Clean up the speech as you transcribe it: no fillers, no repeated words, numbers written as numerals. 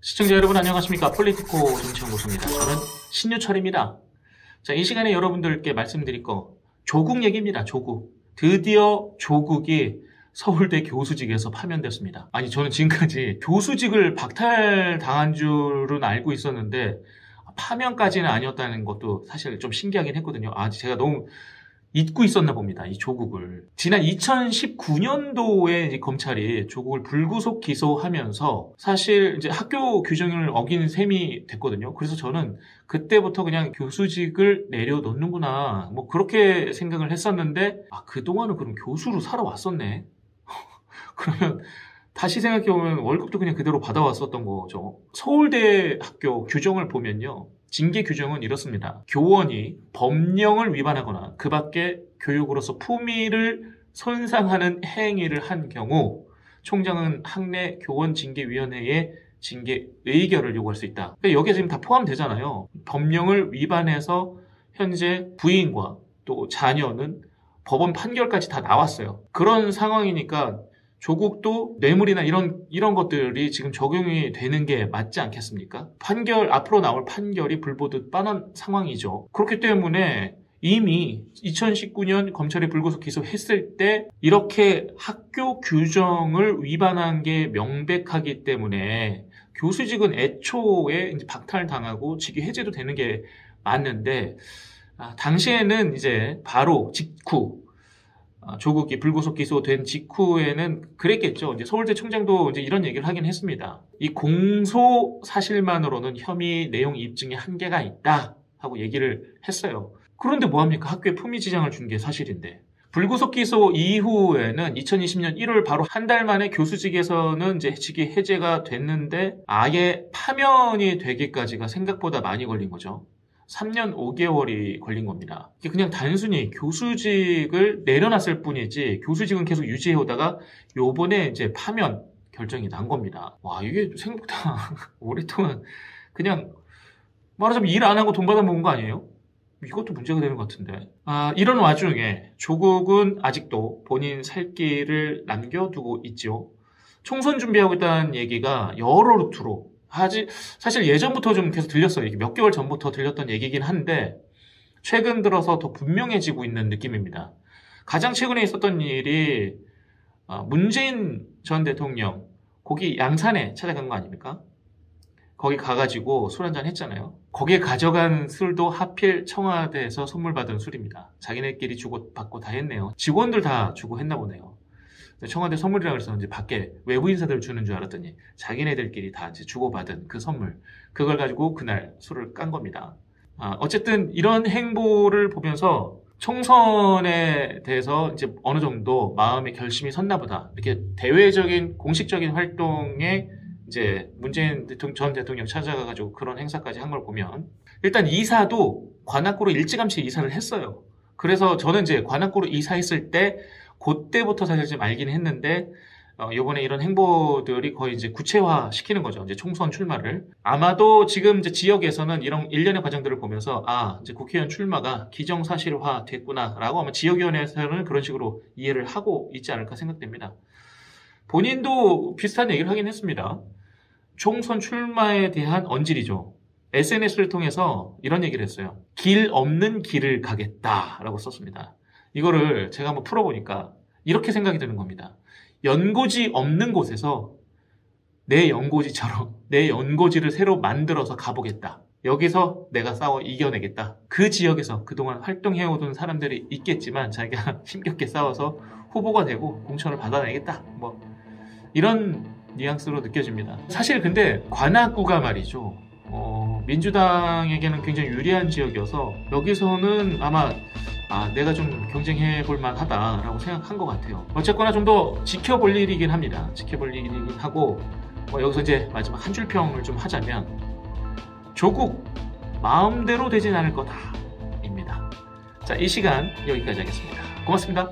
시청자 여러분 안녕하십니까. 폴리티코 정치연구소입니다. 저는 신유철입니다. 자, 이 시간에 여러분들께 말씀드릴 거 조국 얘기입니다. 조국. 드디어 조국이 서울대 교수직에서 파면됐습니다. 아니, 저는 지금까지 교수직을 박탈당한 줄은 알고 있었는데 파면까지는 아니었다는 것도 사실 좀 신기하긴 했거든요. 제가 너무 잊고 있었나 봅니다. 이 조국을. 지난 2019년도에 이제 검찰이 조국을 불구속 기소하면서 사실 이제 학교 규정을 어긴 셈이 됐거든요. 그래서 저는 그때부터 그냥 교수직을 내려놓는구나, 뭐 그렇게 생각을 했었는데 그동안은 그럼 교수로 살아왔었네. 그러면 다시 생각해보면 월급도 그냥 그대로 받아왔었던 거죠. 서울대 학교 규정을 보면요, 징계 규정은 이렇습니다. 교원이 법령을 위반하거나 그 밖에 교육으로서 품위를 손상하는 행위를 한 경우 총장은 학내 교원징계위원회에 징계 의결을 요구할 수 있다. 그러니까 여기에 지금 다 포함되잖아요. 법령을 위반해서 현재 부인과 또 자녀는 법원 판결까지 다 나왔어요. 그런 상황이니까 조국도 뇌물이나 이런 것들이 지금 적용이 되는 게 맞지 않겠습니까? 앞으로 나올 판결이 불보듯 뻔한 상황이죠. 그렇기 때문에 이미 2019년 검찰이 불구속 기소했을 때 이렇게 학교 규정을 위반한 게 명백하기 때문에 교수직은 애초에 이제 박탈당하고 직위 해제도 되는 게 맞는데, 당시에는 이제 바로 직후 조국이 불구속 기소된 직후에는 그랬겠죠. 이제 서울대 총장도 이제 이런 얘기를 하긴 했습니다. 이 공소 사실만으로는 혐의 내용 입증에 한계가 있다 하고 얘기를 했어요. 그런데 뭐합니까? 학교에 품위 지장을 준 게 사실인데. 불구속 기소 이후에는 2020년 1월 바로 한 달 만에 교수직에서는 이제 직위 해제가 됐는데 아예 파면이 되기까지가 생각보다 많이 걸린 거죠. 3년 5개월이 걸린 겁니다. 그냥 단순히 교수직을 내려놨을 뿐이지 교수직은 계속 유지해오다가 요번에 이제 파면 결정이 난 겁니다. 와, 이게 생각보다 오랫동안 그냥 말하자면 일 안 하고 돈 받아 먹은 거 아니에요? 이것도 문제가 되는 것 같은데. 이런 와중에 조국은 아직도 본인 살 길을 남겨두고 있죠. 총선 준비하고 있다는 얘기가 여러 루트로 사실 예전부터 좀 계속 들렸어요. 이게 몇 개월 전부터 들렸던 얘기긴 한데 최근 들어서 더 분명해지고 있는 느낌입니다. 가장 최근에 있었던 일이 문재인 전 대통령 거기 양산에 찾아간 거 아닙니까? 거기 가가지고 술 한잔 했잖아요. 거기에 가져간 술도 하필 청와대에서 선물 받은 술입니다. 자기네끼리 주고받고 다 했네요. 직원들 다 주고 했나 보네요. 청와대 선물이라 그래서 이제 밖에 외부 인사들 주는 줄 알았더니 자기네들끼리 다 이제 주고받은 그 선물, 그걸 가지고 그날 술을 깐 겁니다. 어쨌든 이런 행보를 보면서 총선에 대해서 이제 어느 정도 마음의 결심이 섰나 보다. 이렇게 대외적인 공식적인 활동에 이제 문재인 전 대통령 찾아가가지고 그런 행사까지 한 걸 보면 일단 이사도 관악구로 일찌감치 이사를 했어요. 그래서 저는 이제 관악구로 이사했을 때 그때부터 사실 좀 알긴 했는데 이번에 이런 행보들이 거의 이제 구체화 시키는 거죠. 이제 총선 출마를. 아마도 지금 이제 지역에서는 이런 일련의 과정들을 보면서 이제 국회의원 출마가 기정사실화 됐구나라고 아마 지역위원회에서는 그런 식으로 이해를 하고 있지 않을까 생각됩니다. 본인도 비슷한 얘기를 하긴 했습니다. 총선 출마에 대한 언질이죠. SNS를 통해서 이런 얘기를 했어요. 길 없는 길을 가겠다라고 썼습니다. 이거를 제가 한번 풀어보니까 이렇게 생각이 드는 겁니다. 연고지 없는 곳에서 내 연고지처럼 내 연고지를 새로 만들어서 가보겠다. 여기서 내가 싸워 이겨내겠다. 그 지역에서 그동안 활동해오던 사람들이 있겠지만 자기가 힘겹게 싸워서 후보가 되고 공천을 받아내겠다. 뭐 이런 뉘앙스로 느껴집니다. 사실 근데 관악구가 말이죠. 민주당에게는 굉장히 유리한 지역이어서 여기서는 아마 내가 좀 경쟁해 볼 만하다라고 생각한 것 같아요. 어쨌거나 좀 더 지켜볼 일이긴 합니다. 지켜볼 일이긴 하고 여기서 이제 마지막 한 줄 평을 좀 하자면 조국 마음대로 되진 않을 거다입니다. 자, 이 시간 여기까지 하겠습니다. 고맙습니다.